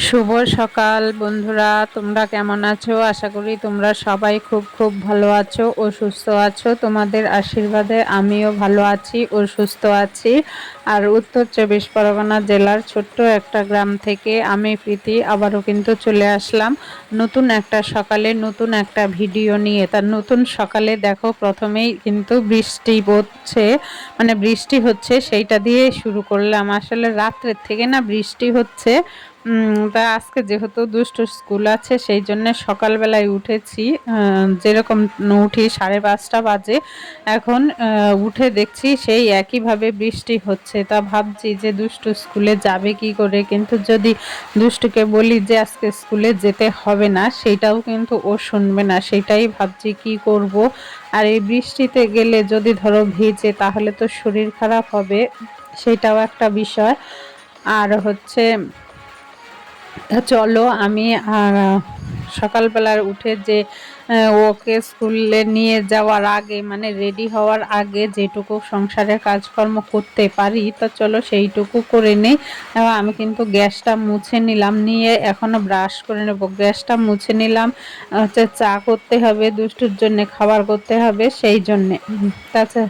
শুভ সকাল বন্ধুরা, তোমরা কেমন আছো? আশা করি তোমরা সবাই খুব খুব ভালো আছো ও সুস্থ আছো। তোমাদের আশীর্বাদে আমিও ভালো আছি ও সুস্থ আছি। আর উত্তর 24 পরগনা জেলার ছোট্ট একটা গ্রাম থেকে আমি প্রীতি আবারও কিন্তু চলে আসলাম নতুন একটা সকালে, নতুন একটা ভিডিও নিয়ে। তার নতুন সকালে দেখো, প্রথমেই কিন্তু বৃষ্টি পড়ছে, মানে বৃষ্টি হচ্ছে, সেইটা দিয়ে শুরু করলাম। আসলে রাত্রের থেকে না বৃষ্টি হচ্ছে। তা আজকে যেহেতু দুষ্টু স্কুল আছে, সেই জন্য সকালবেলায় উঠেছি। যেরকম উঠি 5:30 বাজে, এখন উঠে দেখছি সেই একইভাবে বৃষ্টি হচ্ছে। তা ভাবছি যে দুষ্টু স্কুলে যাবে কি করে, কিন্তু যদি দুষ্টুকে বলি যে আজকে স্কুলে যেতে হবে না, সেইটাও কিন্তু ও শুনবে না। সেটাই ভাবছি কি করব। আর এই বৃষ্টিতে গেলে যদি ধরো ভিজে, তাহলে তো শরীর খারাপ হবে, সেটাও একটা বিষয়। আর হচ্ছে চলো আমি সকালবেলার উঠে যে ওকে স্কুলে নিয়ে যাওয়ার আগে, মানে রেডি হওয়ার আগে যেটুকু সংসারের কাজকর্ম করতে পারি, তা চলো সেইটুকু করে নেই। আমি কিন্তু গ্যাসটা মুছে নিলাম, নিয়ে এখনো ব্রাশ করে নেব। গ্যাসটা মুছে নিলাম, হচ্ছে চা করতে হবে, দুষ্টুর জন্য খাবার করতে হবে, সেই জন্যে তাছাড়া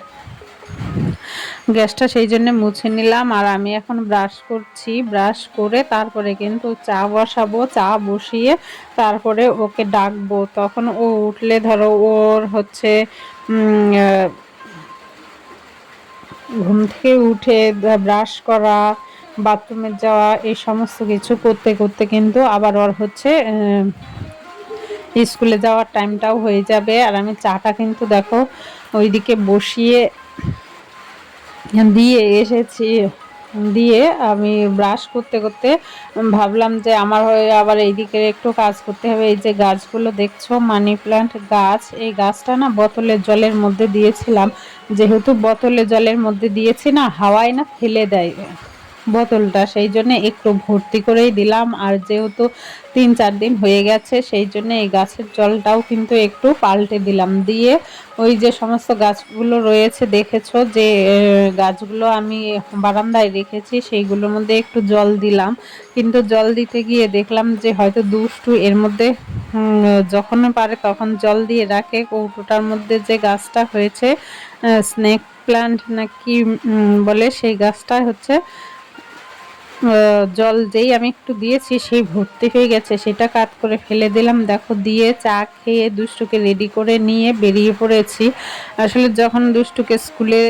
গ্যাসটা সেই জন্য মুছে নিলাম। আর আমি এখন ব্রাশ করছি, ব্রাশ করে তারপরে কিন্তু চা বসাবো। চা বসিয়ে তারপরে ওকে ডাকবো। তখন ও উঠলে ধরো ওর হচ্ছে ঘুম থেকে উঠে ব্রাশ করা, বাথরুমে যাওয়া, এই সমস্ত কিছু করতে করতে কিন্তু আবার ওর হচ্ছে স্কুলে যাওয়ার টাইমটাও হয়ে যাবে। আর আমি চাটা কিন্তু দেখো ওইদিকে বসিয়ে দিয়ে এসেছি। দিয়ে আমি ব্রাশ করতে করতে ভাবলাম যে আমার হয়ে আবার এইদিকে একটু কাজ করতে হবে। এই যে গাছগুলো দেখছো, মানি প্ল্যান্ট গাছ, এই গাছটা না বোতলের জলের মধ্যে দিয়েছিলাম। যেহেতু বোতলে জলের মধ্যে দিয়েছি না, হাওয়ায় না ফেলে দেয় বোতলটা, সেই জন্য একটু ভর্তি করেই দিলাম। আর যেহেতু 3-4 দিন হয়ে গেছে, সেই জন্য এই গাছের জলটাও কিন্তু একটু পাল্টে দিলাম। দিয়ে ওই যে সমস্ত গাছগুলো রয়েছে দেখেছো, যে গাছগুলো আমি বারান্দায় রেখেছি, সেইগুলোর মধ্যে একটু জল দিলাম। কিন্তু জল দিতে গিয়ে দেখলাম যে হয়তো দুষ্টু এর মধ্যে যখন পারে তখন জল দিয়ে রাখে। কৌটোটার মধ্যে যে গাছটা হয়েছে, স্নেক প্ল্যান্ট না কি বলে, সেই গাছটা হচ্ছে জল যেই আমি একটু দিয়েছি সেই ভর্তি হয়ে গেছে। সেটা কাট করে ফেলে দিলাম। দেখো, দিয়ে চা খেয়ে দুষ্টুকে রেডি করে নিয়ে বেরিয়ে পড়েছি। আসলে যখন দুষ্টুকে স্কুলে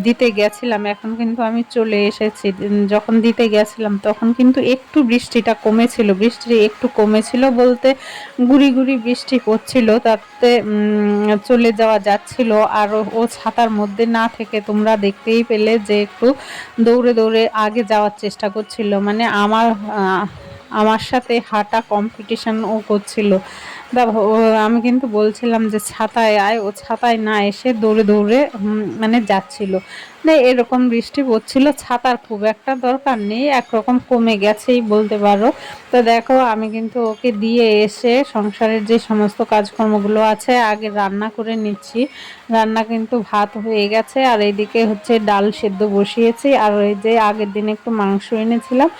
দিতে গেছিলাম, এখন কিন্তু আমি চলে এসেছি। যখন দিতে গেছিলাম তখন কিন্তু একটু বৃষ্টিটা কমেছিল। বৃষ্টি একটু কমেছিল বলতে গুড়ি গুড়ি বৃষ্টি পড়ছিল, তাতে চলে যাওয়া যাচ্ছিল। আর ও ছাতার মধ্যে না থেকে তোমরা দেখতেই পেলে যে একটু দৌড়ে দৌড়ে আগে যাওয়ার চেষ্টা করছিল, মানে আমার সাথে হাঁটা কম্পিটিশন ও করছিল। আমি কিন্তু বলছিলাম যে ছাতায় আয়, ও ছাতায় না এসে দৌড়ে দৌড়ে মানে যাচ্ছিল। না, এরকম বৃষ্টি পড়ছিল, ছাতার খুব একটা দরকার নেই, একরকম কমে গেছেই বলতে পারো। তো দেখো, আমি কিন্তু ওকে দিয়ে এসে সংসারের যে সমস্ত কাজকর্মগুলো আছে আগে রান্না করে নিচ্ছি। রান্না কিন্তু ভাত হয়ে গেছে, আর এইদিকে হচ্ছে ডাল সেদ্ধ বসিয়েছি। আর ওই যে আগের দিন একটু মাংস এনেছিলাম,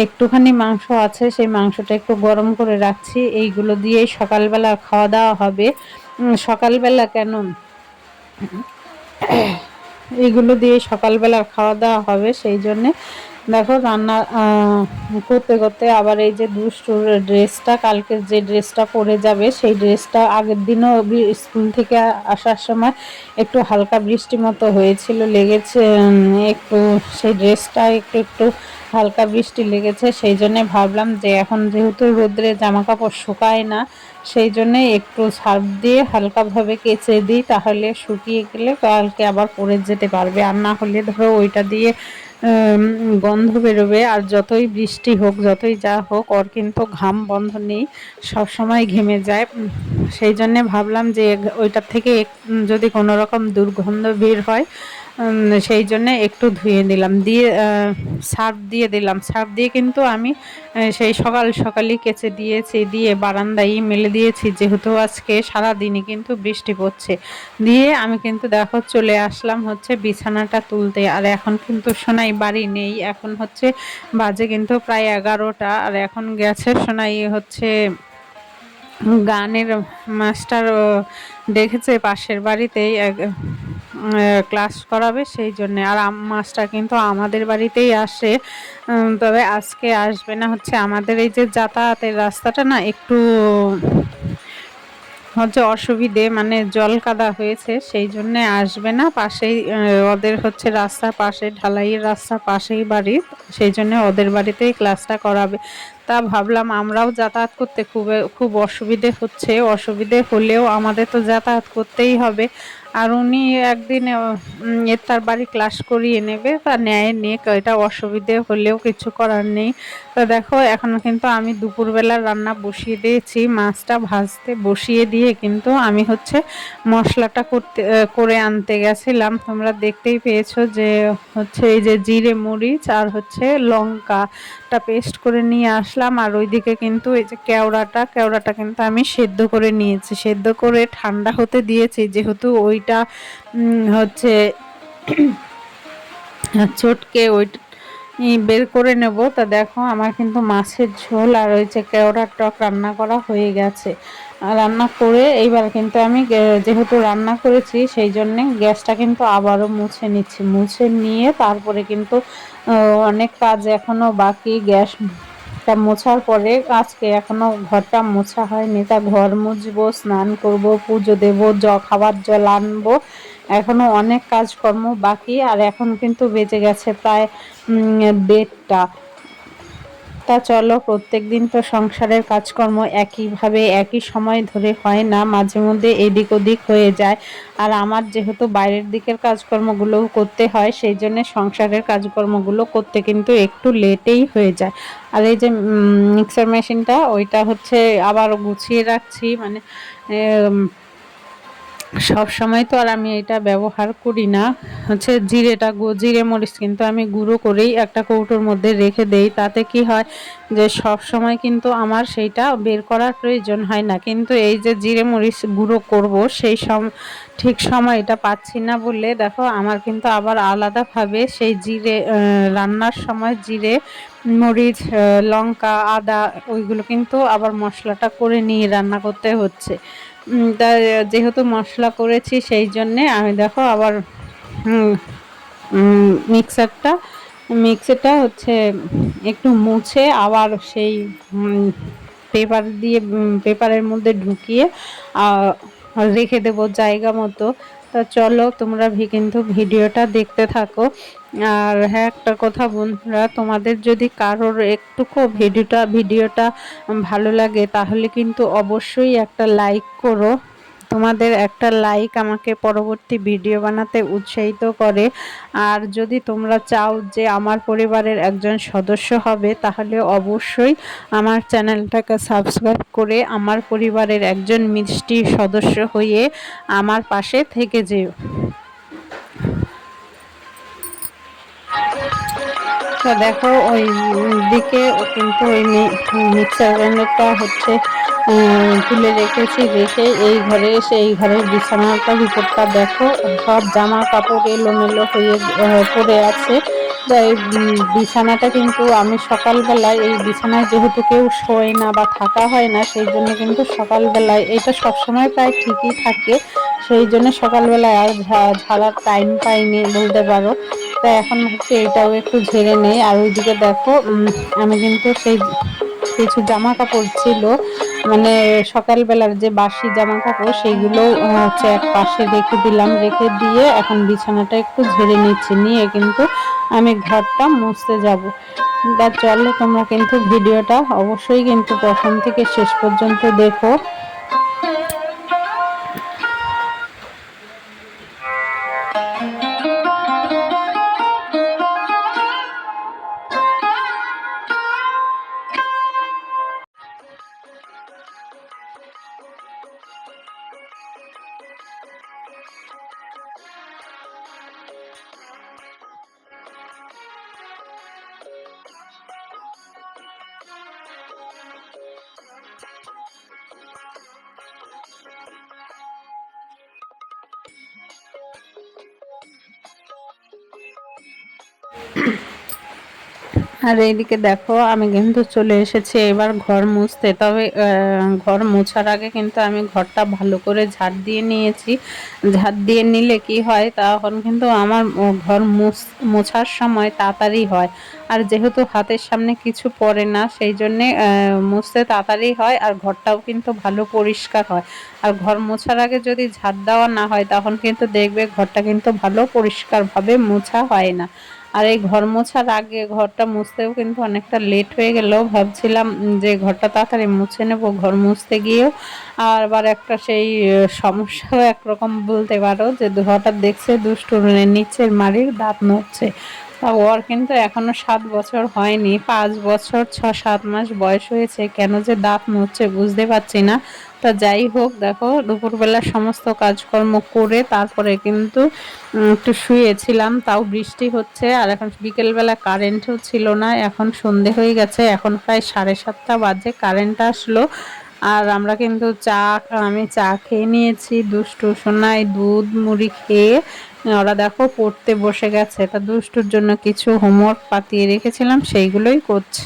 একটুখানি মাংস আছে, সেই মাংসটা একটু গরম করে রাখছি। এইগুলো দিয়েই সকালবেলা খাওয়া দাওয়া হবে। সকালবেলা কেন, এইগুলো দিয়ে সকালবেলা খাওয়া দাওয়া হবে, সেই জন্যে দেখো রান্না করতে করতে আবার এই যে দুষ্টুর ড্রেসটা, কালকে যে ড্রেসটা পরে যাবে, সেই ড্রেসটা আগের দিনও স্কুল থেকে আসার সময় একটু হালকা বৃষ্টি মতো হয়েছিল, লেগেছে একটু, সেই ড্রেসটা একটু একটু হালকা বৃষ্টি লেগেছে। সেই জন্যে ভাবলাম যে এখন যেহেতু রোদ্রে জামা কাপড় শুকায় না, সেই জন্যে একটু সার্ফ দিয়ে হালকাভাবে কেচে দিই, তাহলে শুকিয়ে গেলে কালকে আবার পরে যেতে পারবে। আর না হলে ধরো ওইটা দিয়ে গন্ধ বেরোবে। আর যতই বৃষ্টি হোক, যতই যা হোক, ওর কিন্তু ঘাম বন্ধ নেই, সব সময় ঘেমে যায়। সেই জন্যে ভাবলাম যে ওইটার থেকে যদি কোনো রকম দুর্গন্ধ বের হয়, সেই জন্যে একটু ধুয়ে দিলাম, দিয়ে সার্ফ দিয়ে দিলাম। সার্ফ দিয়ে কিন্তু আমি সেই সকাল সকালই কেচে দিয়েছি, দিয়ে বারান্দায় মেলে দিয়েছি, যেহেতু আজকে সারাদিনই কিন্তু বৃষ্টি পড়ছে। দিয়ে আমি কিন্তু দেখো চলে আসলাম হচ্ছে বিছানাটা তুলতে। আর এখন কিন্তু সোনাই বাড়ি নেই, এখন হচ্ছে বাজে কিন্তু প্রায় 11টা। আর এখন গেছে সোনাই হচ্ছে গানের মাস্টার দেখেছে পাশের বাড়িতেই ক্লাস করাবে, সেই জন্য। আর মাস্টার কিন্তু আমাদের বাড়িতেই আসে, তবে আজকে আসবে না। হচ্ছে আমাদের এই যে যাতায়াতের রাস্তাটা না একটু হচ্ছে অসুবিধে, মানে জল কাদা হয়েছে, সেই জন্য আসবে না। পাশেই ওদের হচ্ছে রাস্তার পাশে, ঢালাইয়ের রাস্তার পাশেই বাড়ি, সেই জন্য ওদের বাড়িতেই ক্লাসটা করাবে। তা ভাবলাম আমরাও যাতায়াত করতে খুব অসুবিধে হচ্ছে, অসুবিধে হলেও আমাদের তো যাতায়াত করতেই হবে। আর উনি একদিন তার বাড়ি ক্লাস করিয়ে নেবে বা নেয় নিক, এটা অসুবিধে হলেও কিছু করার নেই। তো দেখো এখন কিন্তু আমি দুপুরবেলা রান্না বসিয়ে দিয়েছি, মাছটা ভাজতে বসিয়ে দিয়ে কিন্তু আমি হচ্ছে মশলাটা করে আনতে গেছিলাম। তোমরা দেখতেই পেয়েছো যে হচ্ছে এই যে জিরে মরিচ আর হচ্ছে লঙ্কাটা পেস্ট করে নিয়ে আসলাম। আর ওইদিকে কিন্তু এই যে কেওড়াটা কিন্তু আমি সেদ্ধ করে নিয়েছি, সেদ্ধ করে ঠান্ডা হতে দিয়েছি, যেহেতু ওইটা হচ্ছে চটকে ওই বের করে নেব। তা দেখো আমার কিন্তু মাছের ঝোল আর ওই যে কেওড়ার টক রান্না করা হয়ে গেছে। রান্না করে এইবার কিন্তু আমি যেহেতু রান্না করেছি সেই জন্যে গ্যাসটা কিন্তু আবারও মুছে নিচ্ছি, মুছে নিয়ে তারপরে কিন্তু অনেক কাজ এখনো বাকি। গ্যাসটা মোছার পরে আজকে এখনো ঘরটা মোছা হয়নি, তা ঘর মুছবো, স্নান করব, পুজো দেব, খাবার জল আনবো, এখনো অনেক কাজকর্ম বাকি। আর এখন কিন্তু বেজে গেছে প্রায় 1:30। তা চলো, প্রত্যেকদিন তো সংসারের কাজকর্ম একইভাবে একই সময় ধরে হয় না, মাঝে মধ্যে এদিক ওদিক হয়ে যায়। আর আমার যেহেতু বাইরের দিকের কাজকর্মগুলোও করতে হয়, সেই জন্য সংসারের কাজকর্মগুলো করতে কিন্তু একটু লেটেই হয়ে যায়। আর এই যে মিক্সার মেশিনটা ওইটা হচ্ছে আবার গুছিয়ে রাখছি, মানে সব সময় তো আর আমি এটা ব্যবহার করি না। হচ্ছে জিরে মরিচ কিন্তু আমি গুঁড়ো করেই একটা কৌটোর মধ্যে রেখে দেই, তাতে কি হয় যে সব সময় কিন্তু আমার সেইটা বের করার প্রয়োজন হয় না। কিন্তু এই যে জিরে মরিচ গুঁড়ো করব সেই ঠিক সময়টা পাচ্ছি না বলে দেখো আমার কিন্তু আবার আলাদাভাবে সেই রান্নার সময় জিরে মরিচ লঙ্কা আদা ওইগুলো কিন্তু আবার মশলাটা করে নিয়ে রান্না করতে হচ্ছে। তা যেহেতু মশলা করেছি সেই জন্যে আমি দেখো আবার মিক্সিটা হচ্ছে একটু মুছে আবার সেই পেপারের মধ্যে ঢুকিয়ে রেখে দেবো জায়গা মতো। তা চলো তোমরা কিন্তু ভিডিওটা দেখতে থাকো। আর হ্যাঁ, একটা কথা বন্ধুরা, তোমাদের যদি কারোর একটুকু ভিডিওটা ভালো লাগে তাহলে কিন্তু অবশ্যই একটা লাইক করো। তোমাদের একটা লাইক আমাকে পরবর্তী ভিডিও বানাতে উৎসাহিত করে। আর যদি তোমরা চাও যে আমার পরিবারের একজন সদস্য হবে তাহলে অবশ্যই আমার চ্যানেলটাকে সাবস্ক্রাইব করে আমার পরিবারের একজন মিষ্টি সদস্য হয়ে আমার পাশে থেকে যেও। তো দেখো ওই দিকে কিন্তু ওই মিক্সার গ্রাইন্ডারটা হচ্ছে তুলে রেখেছি, রেখে এই ঘরে এসে এই ঘরের বিছানাটার উপরটা দেখো সব জামা কাপড় এলোমেলো হয়ে পড়ে আছে। তাই বিছানাটা কিন্তু আমি সকালবেলায়, এই বিছানায় যেহেতু কেউ শোয় না বা থাকা হয় না, সেই জন্য কিন্তু সকালবেলায় এটা সবসময় প্রায় ঠিকই থাকে, সেই জন্য সকালবেলায় আর ঝাড়ার টাইম পাইনি বলতে পারো। তা এখন ভাবছি এইটাও একটু ঝেড়ে নেই। আর ওইদিকে দেখো আমি কিন্তু সেই কিছু জামা কাপড় ছিল, মানে সকালবেলার যে বাসি জামা কাপড় সেইগুলো হচ্ছে এক পাশে রেখে দিলাম, রেখে দিয়ে এখন বিছানাটা একটু ঝেড়ে নিচ্ছি, নিয়ে কিন্তু আমি ঘরটা মুছতে যাব। তা চলো তোমরা কিন্তু ভিডিওটা অবশ্যই কিন্তু প্রথম থেকে শেষ পর্যন্ত দেখো। আর এইদিকে দেখো আমি কিন্তু চলে এসেছি এবার ঘর মুছতে। তবে ঘর মোছার আগে কিন্তু আমি ঘরটা ভালো করে ঝাড় দিয়ে নিয়েছি। ঝাড় দিয়ে নিলে কি হয়, তখন কিন্তু আমার ঘর মোছার সময় তাড়াতাড়ি হয়। আর যেহেতু হাতের সামনে কিছু পড়ে না, সেই জন্যে মুছতে তাড়াতাড়ি হয় আর ঘরটাও কিন্তু ভালো পরিষ্কার হয়। আর ঘর মোছার আগে যদি ঝাড় দেওয়া না হয় তখন কিন্তু দেখবে ঘরটা কিন্তু ভালো পরিষ্কারভাবে মোছা হয় না। আর এই ঘর মোছার আগে ঘরটা মুছতেও কিন্তু অনেকটা লেট হয়ে গেল। ভাবছিলাম যে ঘরটা তাড়াতাড়ি মুছে নেব, ঘর মুছতে গিয়েও আর আবার একটা সেই সমস্যাও একরকম বলতে পারো, যে হঠাৎ দেখছে দুষ্টু নিচের মাড়ির দাঁত নড়ছে। তা ওর কিন্তু এখনো 7 বছর হয়নি, 5 বছর 6-7 মাস বয়স হয়েছে, কেন যে দাঁত নড়ছে বুঝতে পারছি না। তা যাই হোক, দেখো দুপুরবেলা সমস্ত কাজকর্ম করে তারপরে কিন্তু একটু শুয়েছিলাম, তাও বৃষ্টি হচ্ছে। আর এখন বিকেলবেলা কারেন্টও ছিল না, এখন সন্ধে হয়ে গেছে, এখন প্রায় 7:30 বাজে কারেন্ট আসলো। আর আমরা কিন্তু আমি চা খেয়ে নিয়েছি, দুষ্টু সোনাই দুধ মুড়ি খেয়ে ওরা দেখো পড়তে বসে গেছে। তা দুষ্টুর জন্য কিছু হোমওয়ার্ক পাতিয়ে রেখেছিলাম, সেইগুলোই করছে।